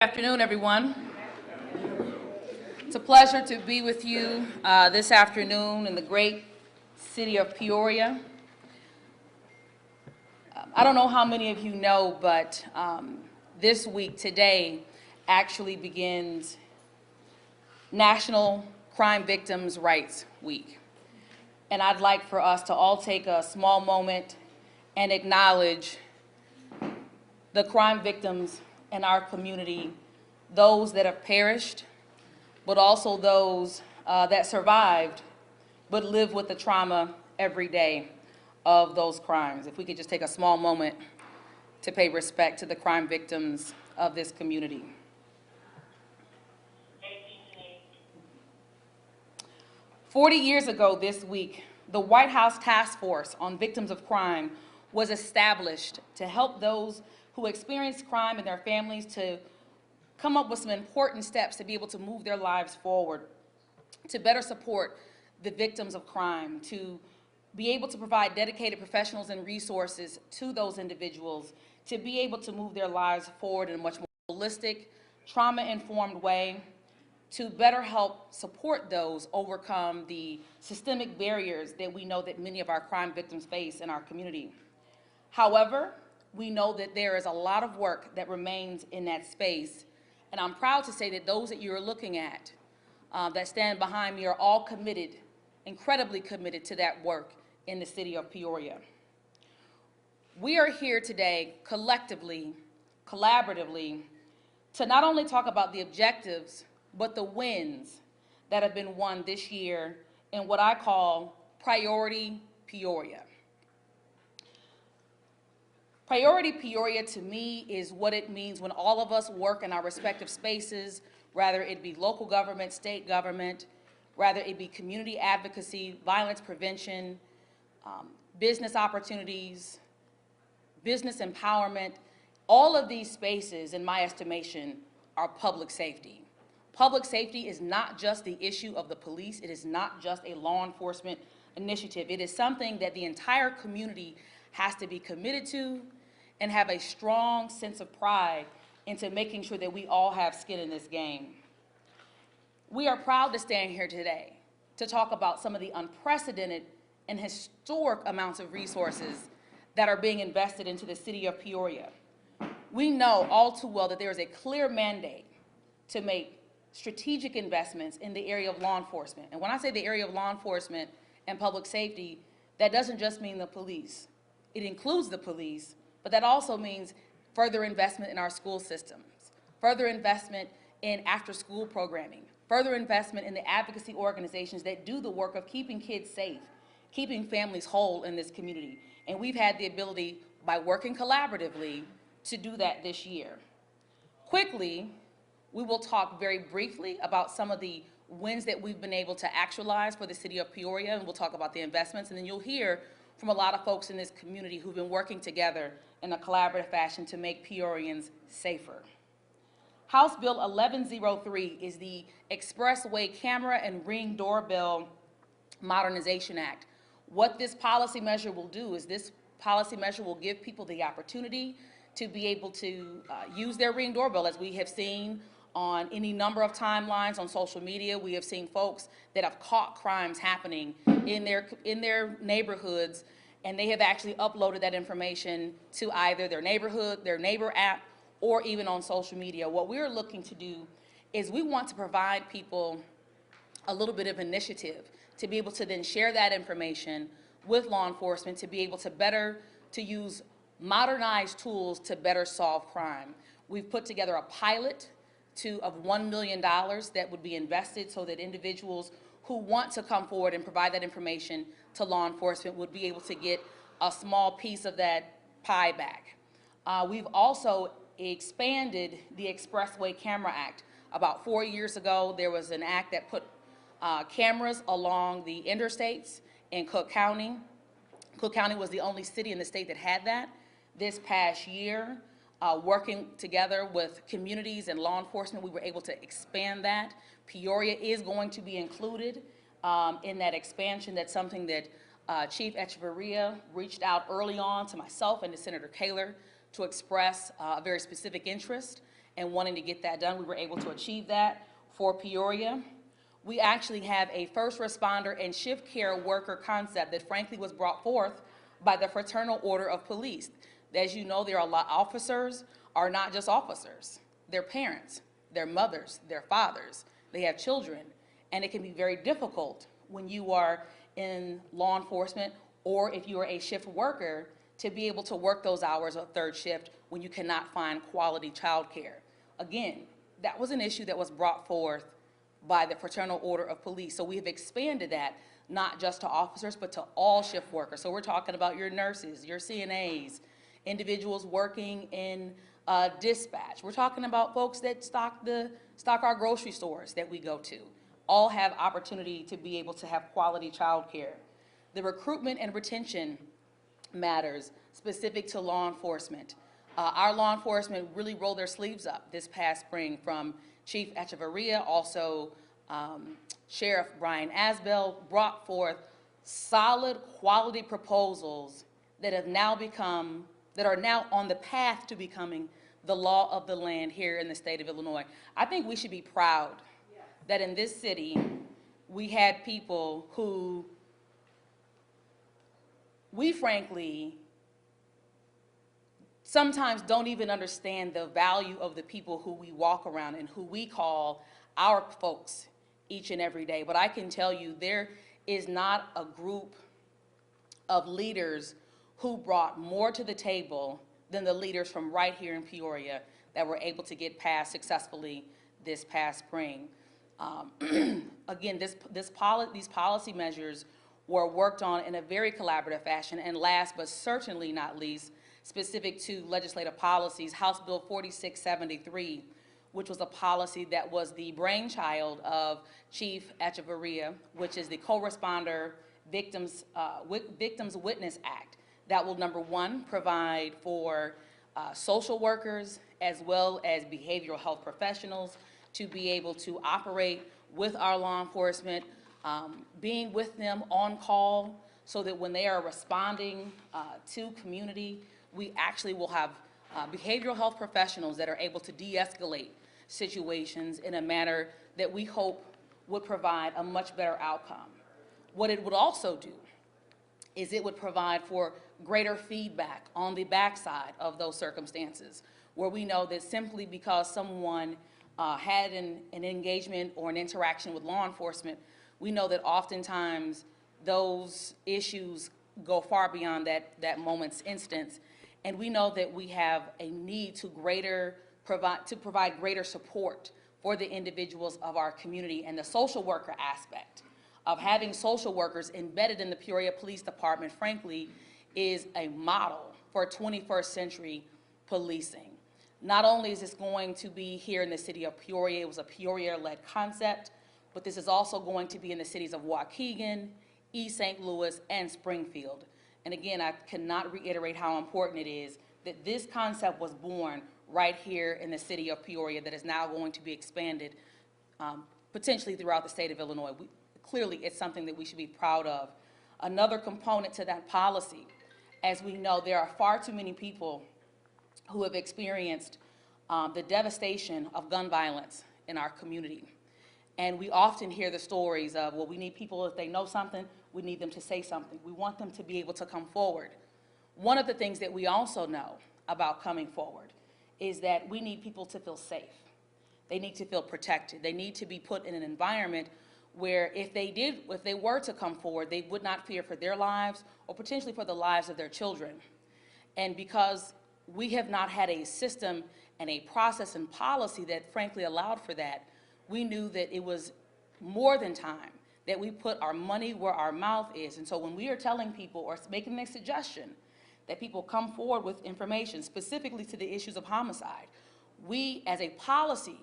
Good afternoon, everyone. It's a pleasure to be with you this afternoon in the great city of Peoria. I don't know how many of you know, but this week, today, actually begins National Crime Victims' Rights Week. And I'd like for us to all take a small moment and acknowledge the crime victims in our community, those that have perished, but also those that survived, but live with the trauma every day of those crimes. If we could just take a small moment to pay respect to the crime victims of this community. "40 years ago this week, the White House Task Force on Victims of Crime was established to help those who experience crime and their families to come up with some important steps to be able to move their lives forward, to better support the victims of crime, to be able to provide dedicated professionals and resources to those individuals, to be able to move their lives forward in a much more holistic, trauma-informed way, to better help support those overcome the systemic barriers that we know that many of our crime victims face in our community. However, we know that there is a lot of work that remains in that space, and I'm proud to say that those that you're looking at that stand behind me are all committed, incredibly committed to that work in the city of Peoria. We are here today collectively, collaboratively, to not only talk about the objectives, but the wins that have been won this year in what I call Priority Peoria. Priority Peoria to me is what it means when all of us work in our respective spaces, whether it be local government, state government, whether it be community advocacy, violence prevention, business opportunities, business empowerment. All of these spaces, in my estimation, are public safety. Public safety is not just the issue of the police. It is not just a law enforcement initiative. It is something that the entire community has to be committed to and have a strong sense of pride into making sure that we all have skin in this game. We are proud to stand here today to talk about some of the unprecedented and historic amounts of resources that are being invested into the city of Peoria. We know all too well that there is a clear mandate to make strategic investments in the area of law enforcement. And when I say the area of law enforcement and public safety, that doesn't just mean the police. It includes the police, but that also means further investment in our school systems, further investment in after-school programming, further investment in the advocacy organizations that do the work of keeping kids safe, keeping families whole in this community. And we've had the ability, by working collaboratively, to do that this year. Quickly, we will talk very briefly about some of the wins that we've been able to actualize for the city of Peoria, and we'll talk about the investments, and then you'll hear from a lot of folks in this community who've been working together in a collaborative fashion to make Peorians safer. House Bill 1103 is the Expressway Camera and Ring Doorbell Modernization Act. What this policy measure will do is this policy measure will give people the opportunity to be able to use their Ring doorbell, as we have seen on any number of timelines on social media. We have seen folks that have caught crimes happening in their neighborhoods, and they have actually uploaded that information to either their neighborhood, their neighbor app, or even on social media. What we're looking to do is we want to provide people a little bit of initiative to be able to then share that information with law enforcement, to be able to use modernized tools to better solve crime. We've put together a pilot of $1 million that would be invested so that individuals who want to come forward and provide that information to law enforcement would be able to get a small piece of that pie back. We've also expanded the Expressway Camera Act. About 4 years ago, there was an act that put cameras along the interstates in Cook County. Cook County was the only city in the state that had that. This past year, working together with communities and law enforcement, we were able to expand that. Peoria is going to be included in that expansion. That's something that Chief Echeverria reached out early on to myself and to Senator Kaler to express a very specific interest. and wanting to get that done. We were able to achieve that for Peoria. We actually have a first responder and shift care worker concept that frankly was brought forth by the Fraternal Order of Police. As you know, there are a lot, officers are not just officers. They're parents, they're mothers, they're fathers, they have children, and it can be very difficult when you are in law enforcement or if you are a shift worker to be able to work those hours of third shift when you cannot find quality childcare. Again, that was an issue that was brought forth by the Fraternal Order of Police. So we have expanded that not just to officers, but to all shift workers. So we're talking about your nurses, your CNAs, individuals working in dispatch. We're talking about folks that stock our grocery stores that we go to. All have opportunity to be able to have quality childcare. The recruitment and retention matters specific to law enforcement. Our law enforcement really rolled their sleeves up this past spring, from Chief Echeverria, also Sheriff Bryant brought forth solid quality proposals that have now become, that are now on the path to becoming the law of the land here in the state of Illinois. I think we should be proud that in this city we had people who we frankly sometimes don't even understand the value of the people who we walk around and who we call our folks each and every day. But I can tell you there is not a group of leaders who brought more to the table than the leaders from right here in Peoria that were able to get passed successfully this past spring. Again, these policy measures were worked on in a very collaborative fashion, and last but certainly not least, specific to legislative policies, House Bill 4673, which was a policy that was the brainchild of Chief Echeverria, which is the Co-Responder Victims Witness Act, that will, number one, provide for social workers as well as behavioral health professionals to be able to operate with our law enforcement, being with them on call so that when they are responding to community, we actually will have behavioral health professionals that are able to de-escalate situations in a manner that we hope would provide a much better outcome. What it would also do is it would provide for greater feedback on the backside of those circumstances, where we know that simply because someone had an engagement or an interaction with law enforcement, we know that oftentimes those issues go far beyond that moment's instance. And we know that we have a need to provide greater support for the individuals of our community, and the social worker aspect of having social workers embedded in the Peoria Police Department, frankly, is a model for 21st century policing. Not only is this going to be here in the city of Peoria, it was a Peoria-led concept, but this is also going to be in the cities of Waukegan, East St. Louis, and Springfield. And again, I cannot reiterate how important it is that this concept was born right here in the city of Peoria, that is now going to be expanded potentially throughout the state of Illinois. Clearly, it's something that we should be proud of. Another component to that policy, as we know, there are far too many people who have experienced the devastation of gun violence in our community. And we often hear the stories of, well, we need people, if they know something, we need them to say something. We want them to be able to come forward. One of the things that we also know about coming forward is that we need people to feel safe. They need to feel protected. They need to be put in an environment where if they were to come forward, they would not fear for their lives or potentially for the lives of their children. And because we have not had a system and a process and policy that frankly allowed for that, we knew that it was more than time that we put our money where our mouth is. And so when we are telling people or making a suggestion that people come forward with information specifically to the issues of homicide, we as a policy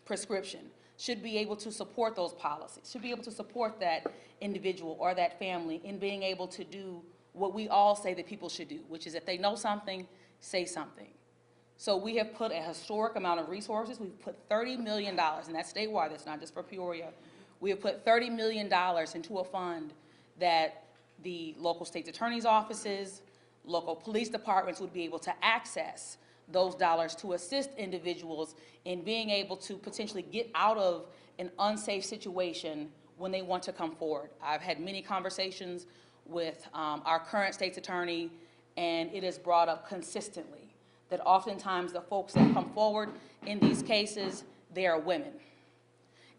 prescription should be able to support those policies, should be able to support that individual or that family in being able to do what we all say that people should do, which is if they know something, say something. So we have put a historic amount of resources. We've put $30 million, and that's statewide, that's not just for Peoria. We have put $30 million into a fund that the local state attorney's offices, local police departments would be able to access those dollars to assist individuals in being able to potentially get out of an unsafe situation when they want to come forward. I've had many conversations with our current state's attorney, and it is brought up consistently that oftentimes the folks that come forward in these cases, they are women.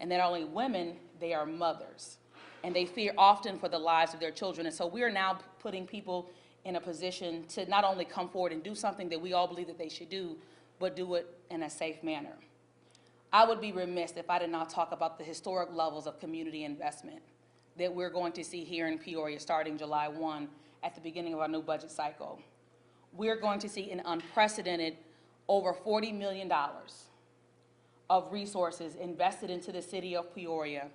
And not only women, they are mothers. And they fear often for the lives of their children. And so we are now putting people in a position to not only come forward and do something that we all believe that they should do, but do it in a safe manner. I would be remiss if I did not talk about the historic levels of community investment that we're going to see here in Peoria starting July 1 at the beginning of our new budget cycle. We're going to see an unprecedented over $40 million of resources invested into the city of Peoria.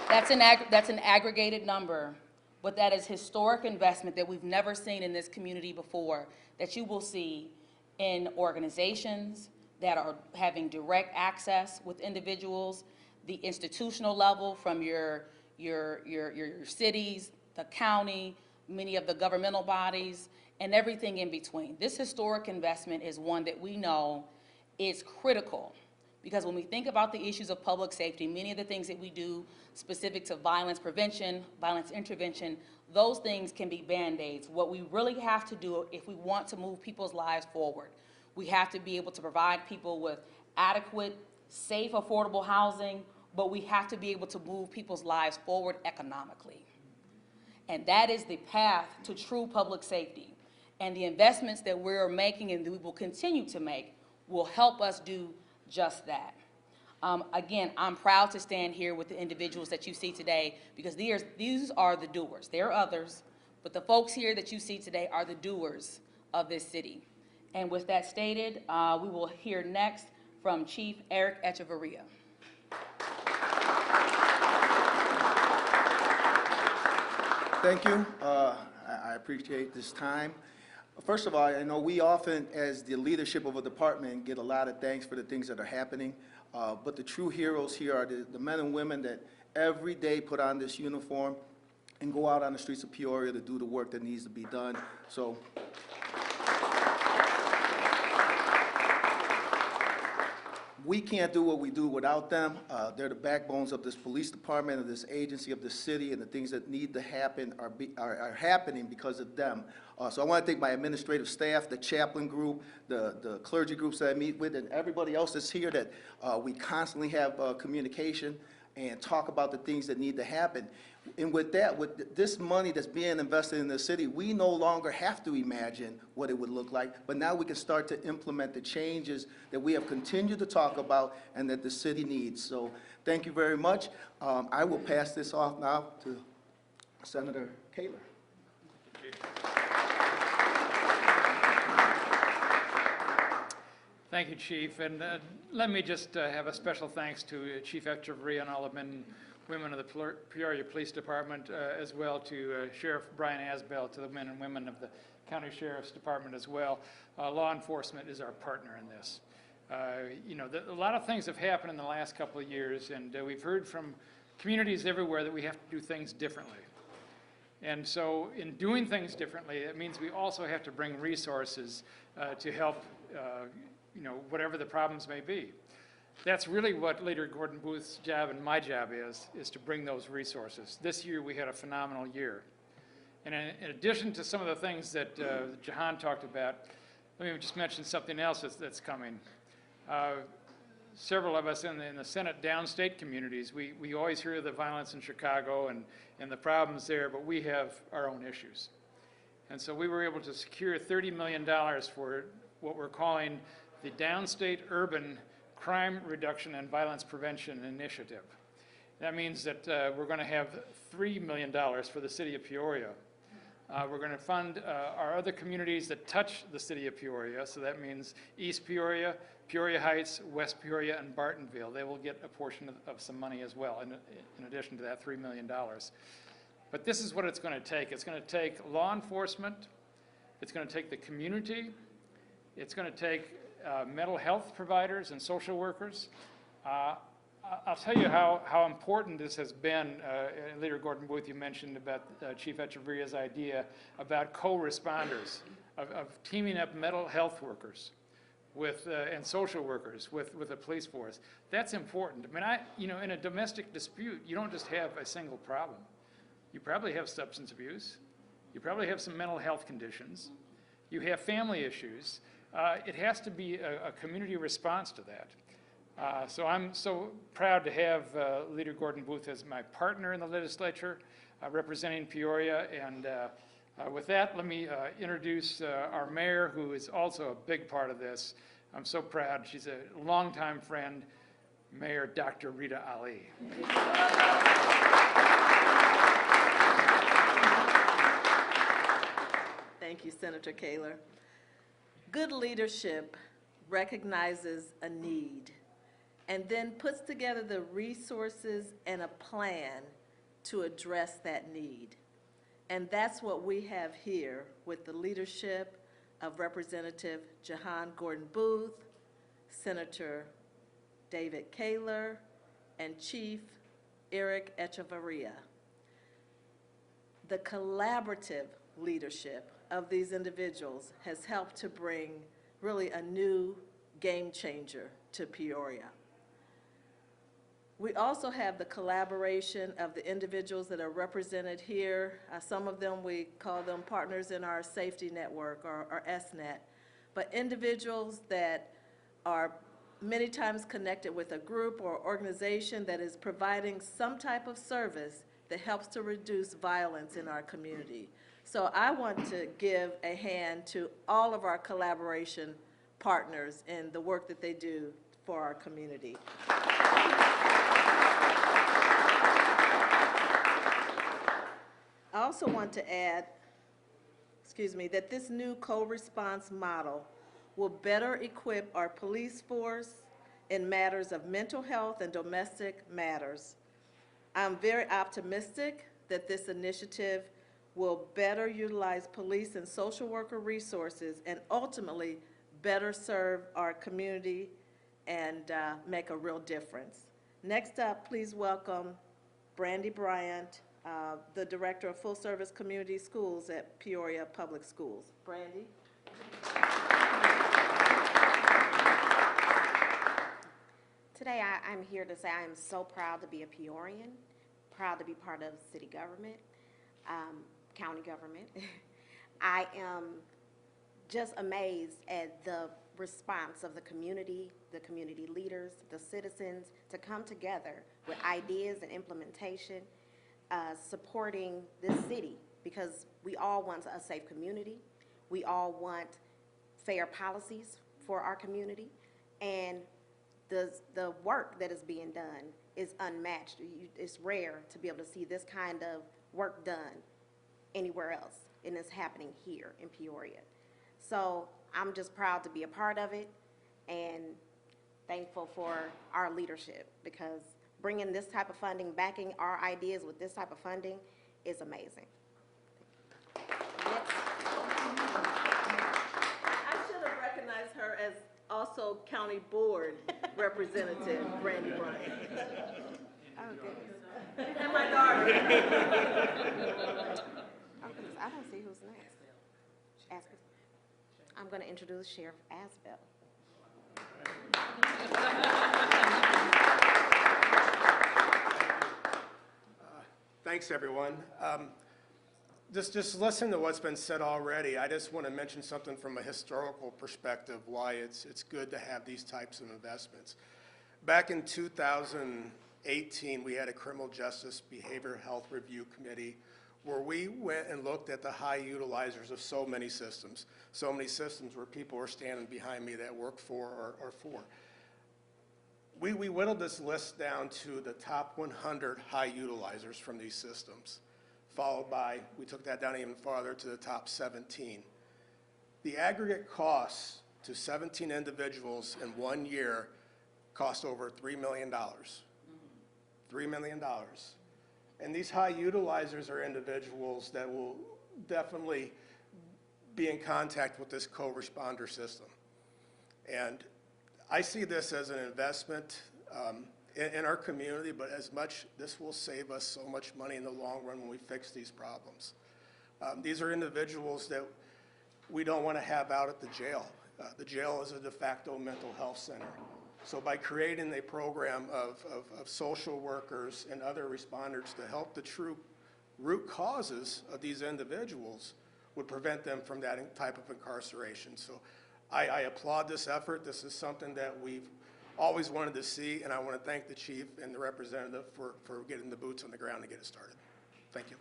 That's an aggregated number, but that is historic investment that we've never seen in this community before, that you will see in organizations that are having direct access with individuals, the institutional level from your cities, the county, many of the governmental bodies, and everything in between. This historic investment is one that we know is critical, because when we think about the issues of public safety, many of the things that we do specific to violence prevention, violence intervention, those things can be Band-Aids. What we really have to do if we want to move people's lives forward, we have to be able to provide people with adequate, safe, affordable housing, but we have to be able to move people's lives forward economically. And that is the path to true public safety. And the investments that we're making and that we will continue to make will help us do just that. Again, I'm proud to stand here with the individuals that you see today, because these are the doers. There are others, but the folks here that you see today are the doers of this city. And with that stated, we will hear next from Chief Eric Echeverria. Thank you. I appreciate this time. First of all, I know we often, as the leadership of a department, get a lot of thanks for the things that are happening, but the true heroes here are the men and women that every day put on this uniform and go out on the streets of Peoria to do the work that needs to be done. So, we can't do what we do without them. They're the backbones of this police department, of this agency, of this city, and the things that need to happen are happening because of them. So I want to thank my administrative staff, the chaplain group, the clergy groups that I meet with, and everybody else that's here that we constantly have communication and talk about the things that need to happen. And with that, with this money that's being invested in the city, we no longer have to imagine what it would look like, but now we can start to implement the changes that we have continued to talk about and that the city needs. So thank you very much. I will pass this off now to Senator Kaler. Thank you, Chief. And let me just have a special thanks to Chief Echeverria and all the men and women of the Peoria Police Department, as well to Sheriff Bryant Asbell, to the men and women of the County Sheriff's Department as well. Law enforcement is our partner in this. You know, a lot of things have happened in the last couple of years, and we've heard from communities everywhere that we have to do things differently. And so in doing things differently, it means we also have to bring resources to help you know, whatever the problems may be. That's really what Leader Gordon Booth's job and my job is to bring those resources. This year we had a phenomenal year. And in addition to some of the things that Jahan talked about, let me just mention something else that's coming. Several of us in the Senate downstate communities, we always hear of the violence in Chicago and the problems there, but we have our own issues. And so we were able to secure $30 million for what we're calling the Downstate Urban Crime Reduction and Violence Prevention Initiative. That means that we're going to have $3 million for the city of Peoria. We're going to fund our other communities that touch the city of Peoria, so that means East Peoria, Peoria Heights, West Peoria, and Bartonville. They will get a portion of some money as well, in addition to that $3 million. But this is what it's going to take. It's going to take law enforcement, it's going to take the community, it's going to take mental health providers and social workers, I'll tell you how important this has been. Leader Gordon Booth, you mentioned about Chief Echeverria's idea about co-responders, of teaming up mental health workers with, and social workers with the police force. That's important. I mean, you know, in a domestic dispute, you don't just have a single problem. You probably have substance abuse. You probably have some mental health conditions. You have family issues. It has to be a community response to that. So I'm so proud to have Leader Gordon Booth as my partner in the legislature, representing Peoria. And with that, let me introduce our mayor, who is also a big part of this. I'm so proud. She's a longtime friend, Mayor Dr. Rita Ali. Thank you, Senator Kaler. Good leadership recognizes a need and then puts together the resources and a plan to address that need. And that's what we have here with the leadership of Representative Jahan Gordon Booth, Senator David Kaler, and Chief Eric Echeverria. The collaborative leadership of these individuals has helped to bring really a new game changer to Peoria. We also have the collaboration of the individuals that are represented here. Some of them, we call them partners in our safety network, or SNET, but individuals that are many times connected with a group or organization that is providing some type of service that helps to reduce violence in our community. So I want to give a hand to all of our collaboration partners in the work that they do for our community. I also want to add, that this new co-response model will better equip our police force in matters of mental health and domestic matters. I'm very optimistic that this initiative will better utilize police and social worker resources and ultimately better serve our community and make a real difference. Next up, please welcome Brandi Bryant, the Director of Full Service Community Schools at Peoria Public Schools. Brandi. Today I'm here to say I am so proud to be a Peorian, proud to be part of city government, county government. I am just amazed at the response of the community leaders, the citizens, to come together with ideas and implementation, supporting this city, because we all want a safe community. We all want fair policies for our community, and the work that is being done is unmatched. It's rare to be able to see this kind of work done anywhere else, and it's happening here in Peoria. So I'm just proud to be a part of it and thankful for our leadership, because bringing this type of funding, backing our ideas with this type of funding is amazing. I should have recognized her as also County Board Representative Brandi Bryant. Oh, goodness. And my daughter. Oh, goodness. I don't see who's next. I'm going to introduce Sheriff Asbell. Thanks, everyone. Just listen to what's been said already. I just want to mention something from a historical perspective, why it's good to have these types of investments. Back in 2018, we had a Criminal Justice Behavioral Health Review Committee where we went and looked at the high utilizers of so many systems where people were standing behind me that work for or for. We whittled this list down to the top 100 high utilizers from these systems, followed by, we took that down even farther to the top 17. The aggregate costs to 17 individuals in 1 year cost over $3 million. $3 million. And these high utilizers are individuals that will definitely be in contact with this co-responder system. And I see this as an investment in our community, but this will save us so much money in the long run when we fix these problems. These are individuals that we don't want to have out at the jail. The jail is a de facto mental health center. So by creating a program of social workers and other responders to help the true root causes of these individuals would prevent them from that type of incarceration. So I applaud this effort. This is something that we've always wanted to see, and I want to thank the chief and the representative for getting the boots on the ground to get it started. Thank you.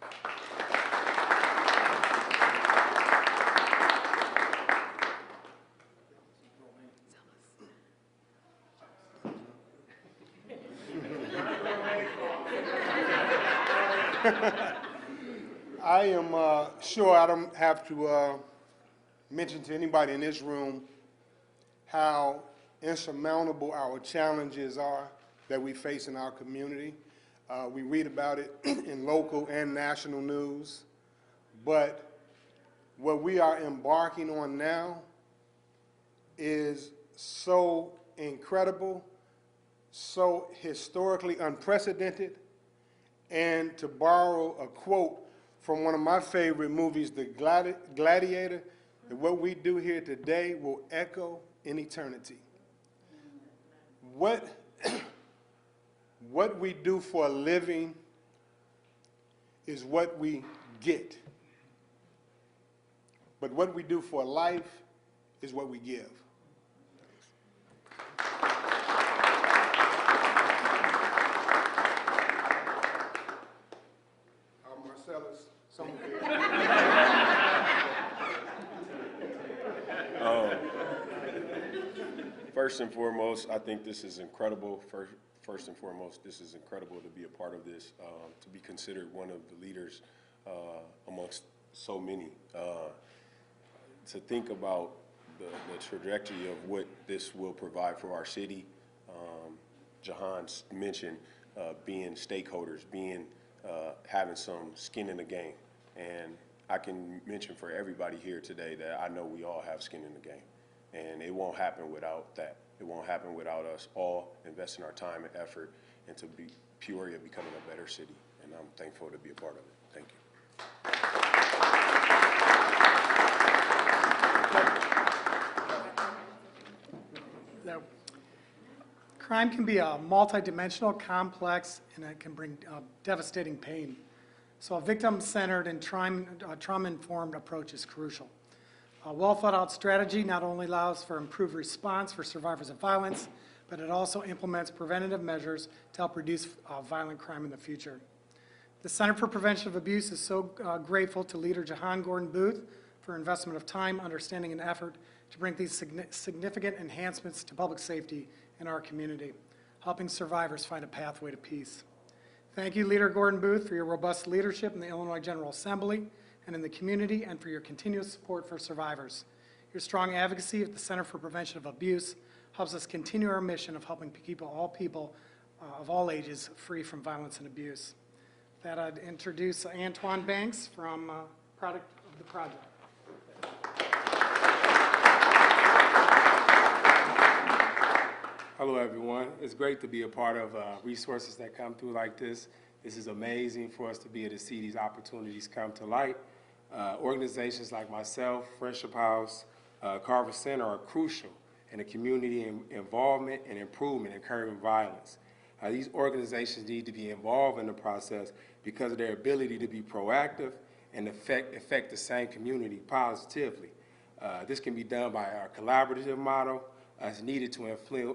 I am sure I don't have to mention to anybody in this room how insurmountable our challenges are that we face in our community. We read about it in local and national news, but what we are embarking on now is so incredible, so historically unprecedented, and to borrow a quote from one of my favorite movies, The Gladiator, that what we do here today will echo in eternity. What we do for a living is what we get. But what we do for life is what we give. Marcellus, someone First and foremost, I think this is incredible. First and foremost, this is incredible to be a part of this, to be considered one of the leaders amongst so many. To think about the trajectory of what this will provide for our city. Jahan mentioned being stakeholders, having some skin in the game. And I can mention for everybody here today that I know we all have skin in the game. And it won't happen without that. It won't happen without us all investing our time and effort into Peoria becoming a better city. And I'm thankful to be a part of it. Thank you. Now, crime can be a multidimensional, complex, and it can bring devastating pain. So a victim-centered and trauma-informed approach is crucial. A well-thought-out strategy not only allows for improved response for survivors of violence, but it also implements preventative measures to help reduce violent crime in the future. The Center for Prevention of Abuse is so grateful to leader Jahan Gordon Booth for investment of time, understanding, and effort to bring these significant enhancements to public safety in our community, helping survivors find a pathway to peace. Thank you, Leader Gordon Booth, for your robust leadership in the Illinois General Assembly and in the community, and for your continuous support for survivors. Your strong advocacy at the Center for Prevention of Abuse helps us continue our mission of helping all people of all ages free from violence and abuse. With that, I'd introduce Antoine Banks from Product of the Project. Hello, everyone. It's great to be a part of resources that come through like this. This is amazing for us to be able to see these opportunities come to light. Organizations like myself, Friendship House, Carver Center are crucial in the community involvement and improvement in curbing violence. These organizations need to be involved in the process because of their ability to be proactive and affect the same community positively. This can be done by our collaborative model as needed to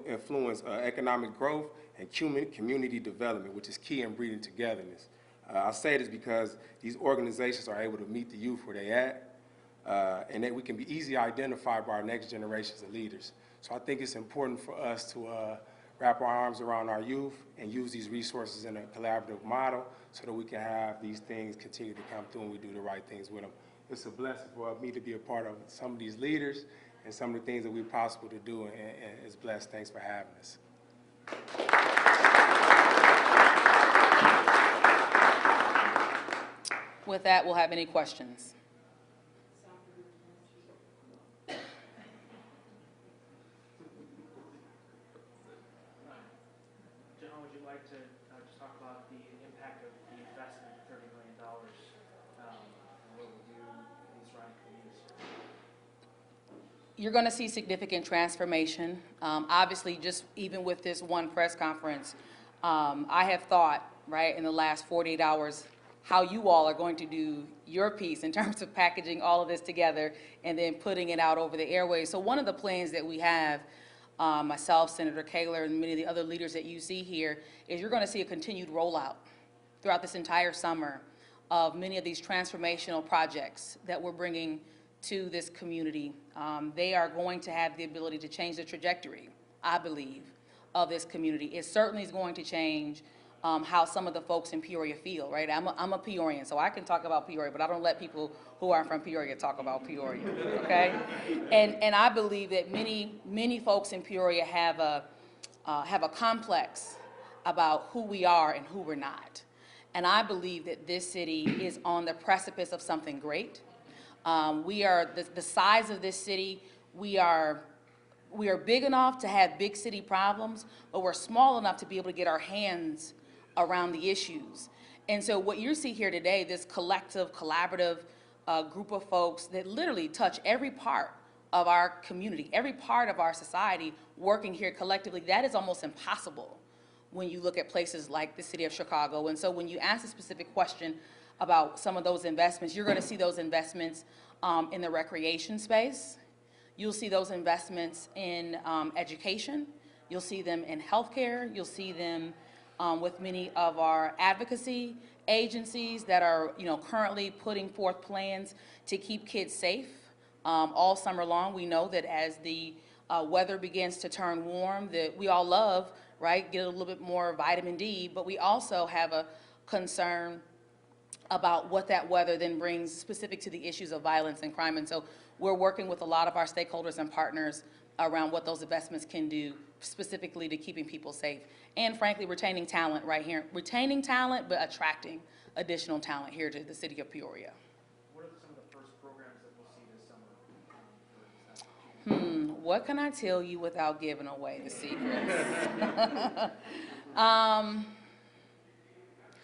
influence economic growth and community development, which is key in breeding togetherness. I say this because these organizations are able to meet the youth where they at, and that we can be easily identified by our next generations of leaders. So I think it's important for us to wrap our arms around our youth and use these resources in a collaborative model so that we can have these things continue to come through and we do the right things with them. It's a blessing for me to be a part of some of these leaders and some of the things that we're possible to do, and it's blessed. Thanks for having us. With that, we'll have any questions. John, would like to just talk about the impact of the investment, $30 million, and what it will do for these surrounding communities. You're going to see significant transformation. Obviously, just even with this one press conference, I have thought, right, in the last 48 hours, how you all are going to do your piece in terms of packaging all of this together and then putting it out over the airways. So one of the plans that we have, myself, Senator Kaler, and many of the other leaders that you see here, is you're going to see a continued rollout throughout this entire summer of many of these transformational projects that we're bringing to this community. They are going to have the ability to change the trajectory, I believe, of this community. It certainly is going to change how some of the folks in Peoria feel, right? I'm a Peorian, so I can talk about Peoria, but I don't let people who aren't from Peoria talk about Peoria, okay? And I believe that many folks in Peoria have a complex about who we are and who we're not. And I believe that this city is on the precipice of something great. We are, the size of this city, we are big enough to have big city problems, but we're small enough to be able to get our hands around the issues. And so what you see here today, this collective, collaborative group of folks that literally touch every part of our community, every part of our society working here collectively, that is almost impossible when you look at places like the city of Chicago. And so when you ask a specific question about some of those investments, you're going to see those investments in the recreation space. You'll see those investments in education. You'll see them in healthcare. You'll see them with many of our advocacy agencies that are, currently putting forth plans to keep kids safe all summer long. We know that as the weather begins to turn warm, that we all love, right, get a little bit more vitamin D, but we also have a concern about what that weather then brings specific to the issues of violence and crime. And so we're working with a lot of our stakeholders and partners around what those investments can do specifically to keeping people safe and, frankly, retaining talent right here. Retaining talent, but attracting additional talent here to the city of Peoria. What are some of the first programs that we'll see this summer? What can I tell you without giving away the secrets?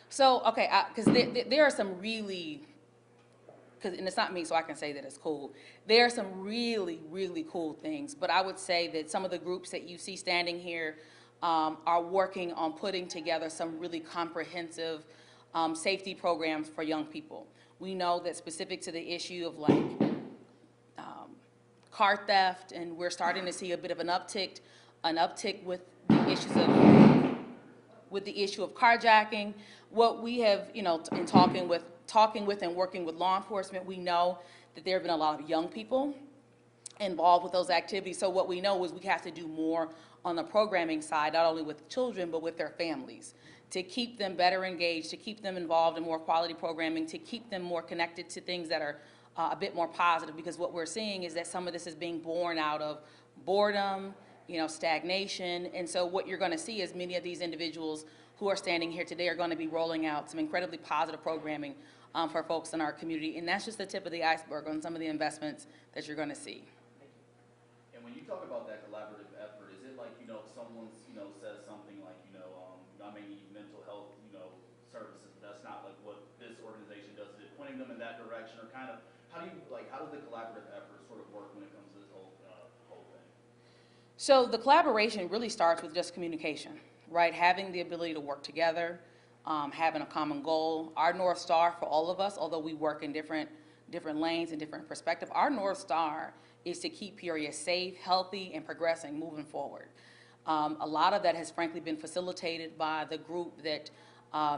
So, okay, because there are some really, and it's not me, so I can say that it's cool. There are some really, really cool things, but I would say that some of the groups that you see standing here are working on putting together some really comprehensive safety programs for young people. We know that specific to the issue of car theft, and we're starting to see a bit of an uptick with the issues with the issue of carjacking. What we have, in talking with and working with law enforcement, we know that there have been a lot of young people involved with those activities. So what we know is we have to do more on the programming side, not only with children, but with their families, to keep them better engaged, to keep them involved in more quality programming, to keep them more connected to things that are a bit more positive, because what we're seeing is that some of this is being born out of boredom, stagnation. And so what you're going to see is many of these individuals who are standing here today are going to be rolling out some incredibly positive programming for folks in our community. And that's just the tip of the iceberg on some of the investments that you're going to see. And when you talk about that collaborative effort, is it like, if someone, says something like, I may need mental health, services, that's not like what this organization does? Is it pointing them in that direction, or kind of, how does the collaborative effort sort of work when it comes to this whole thing? So the collaboration really starts with just communication, right? Having the ability to work together, having a common goal. Our North Star for all of us, although we work in different lanes and different perspectives, our North Star is to keep Peoria safe, healthy, and progressing, moving forward. A lot of that has frankly been facilitated by the group that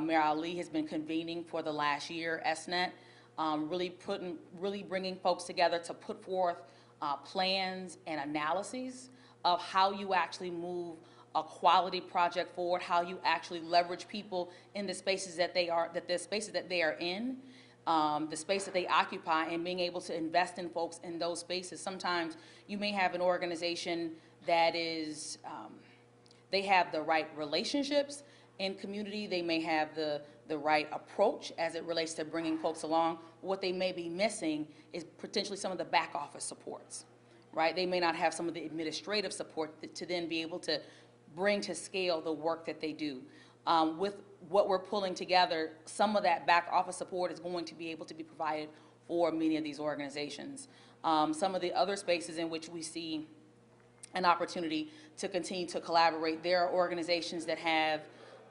Mayor Ali has been convening for the last year, SNET, really bringing folks together to put forth plans and analyses of how you actually move a quality project forward, how you actually leverage people in the spaces that they are, the spaces that they are in, the space that they occupy, and being able to invest in folks in those spaces. Sometimes you may have an organization that is, they have the right relationships in community, they may have the right approach as it relates to bringing folks along. What they may be missing is potentially some of the back office supports, right? They may not have some of the administrative support to then be able to bring to scale the work that they do. with what we're pulling together, some of that back office support is going to be able to be provided for many of these organizations. Some of the other spaces in which we see an opportunity to continue to collaborate, there are organizations that have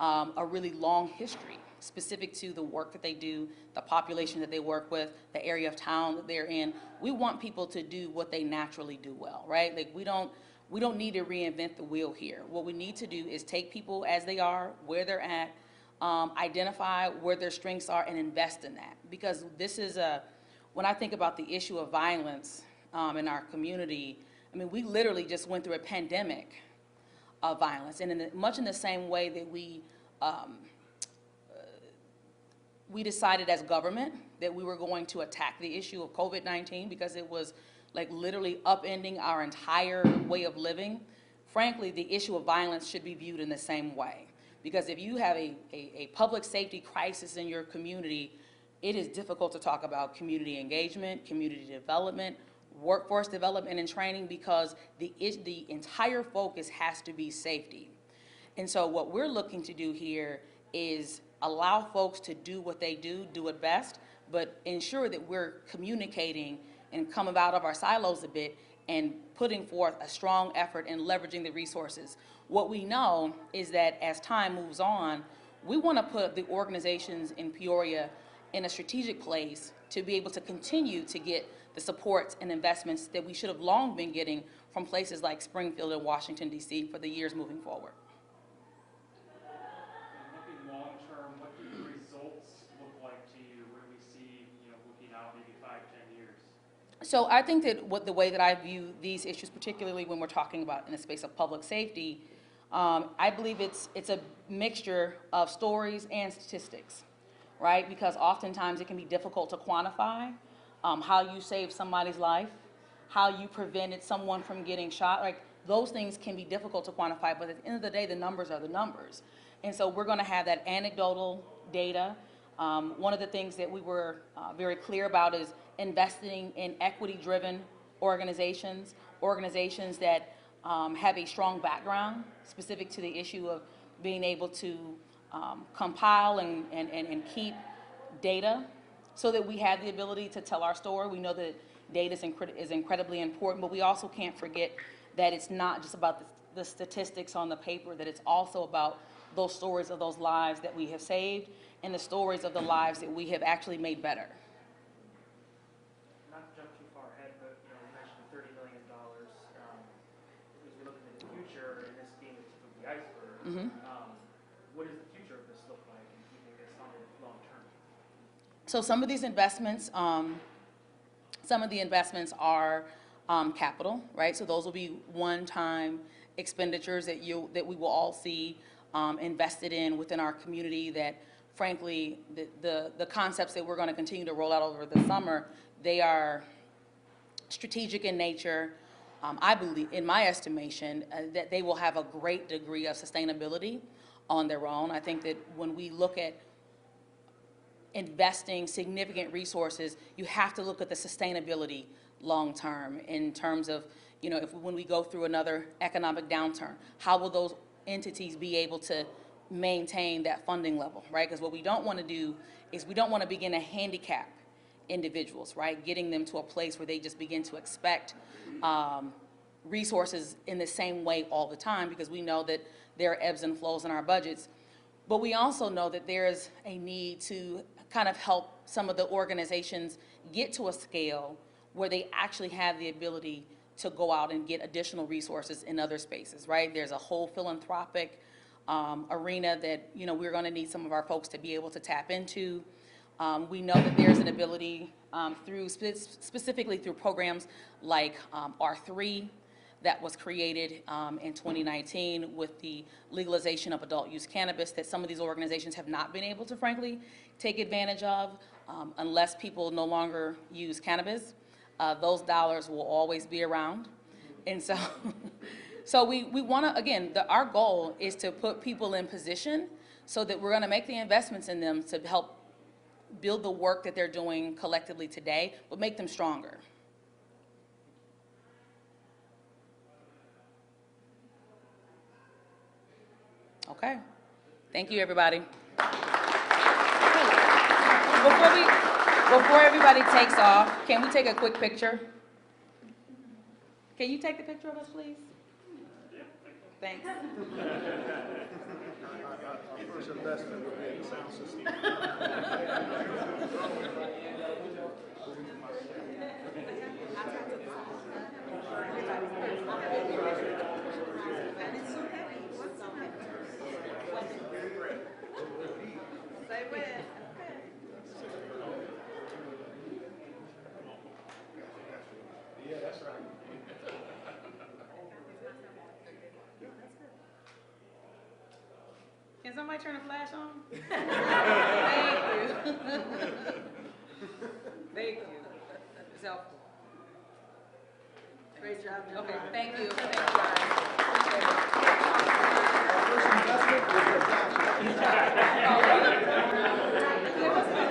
a really long history specific to the work that they do, the population that they work with, the area of town that they're in. We want people to do what they naturally do well, right? Like we don't need to reinvent the wheel here. What we need to do is take people as they are, where they're at, identify where their strengths are and invest in that. Because this is when I think about the issue of violence in our community, I mean, we literally just went through a pandemic of violence. And much in the same way that we decided as government that we were going to attack the issue of COVID-19 because it was like literally upending our entire way of living. Frankly, the issue of violence should be viewed in the same way. Because if you have a public safety crisis in your community, it is difficult to talk about community engagement, community development, workforce development and training, because the entire focus has to be safety. And so what we're looking to do here is allow folks to do what they do it best, but ensure that we're communicating and coming out of our silos a bit and putting forth a strong effort in leveraging the resources. What we know is that as time moves on, we want to put the organizations in Peoria in a strategic place to be able to continue to get the supports and investments that we should have long been getting from places like Springfield and Washington, D.C. for the years moving forward. Looking long term, what do the results look like to you? What do we see, looking out maybe 5, 10 years? So I think that the way that I view these issues, particularly when we're talking about in the space of public safety, I believe it's a mixture of stories and statistics, right? Because oftentimes it can be difficult to quantify how you saved somebody's life, how you prevented someone from getting shot. Like those things can be difficult to quantify, but at the end of the day, the numbers are the numbers. And so we're going to have that anecdotal data. One of the things that we were very clear about is investing in equity-driven organizations that have a strong background specific to the issue of being able to compile and keep data so that we have the ability to tell our story. We know that data is incredibly important, but we also can't forget that it's not just about the statistics on the paper, that it's also about those stories of those lives that we have saved and the stories of the lives that we have actually made better. Not to jump too far ahead, but you mentioned the $30 million. As we look into the future, and this being the tip of the iceberg, what does the future of this look like, and do you think it's on the long term? So some of these investments, are capital, right? So those will be one-time expenditures that we will all see invested in within our community. That, frankly, the concepts that we're going to continue to roll out over the summer, they are strategic in nature. I believe, in my estimation, that they will have a great degree of sustainability on their own. I think that when we look at investing significant resources, you have to look at the sustainability long term in terms of, when we go through another economic downturn, how will those entities be able to maintain that funding level, right? Because what we don't want to do is we don't want to begin to handicap individuals, right? Getting them to a place where they just begin to expect resources in the same way all the time, because we know that there are ebbs and flows in our budgets. But we also know that there's a need to kind of help some of the organizations get to a scale where they actually have the ability to go out and get additional resources in other spaces, right? There's a whole philanthropic arena that, we're going to need some of our folks to be able to tap into. We know that there's an ability specifically through programs like R3 that was created in 2019 with the legalization of adult use cannabis, that some of these organizations have not been able to, frankly, take advantage of unless people no longer use cannabis. Those dollars will always be around. And so, we want to, again, our goal is to put people in position so that we're going to make the investments in them to help build the work that they're doing collectively today, but make them stronger. Okay. Thank you, everybody. Before everybody takes off, can we take a quick picture? Can you take the picture of us, please? Thanks. First investment would be in the sound system. Say when. Yeah, that's right. Can somebody turn the flash on? Thank you. It's helpful. Great job, Jennifer. Okay, thank you.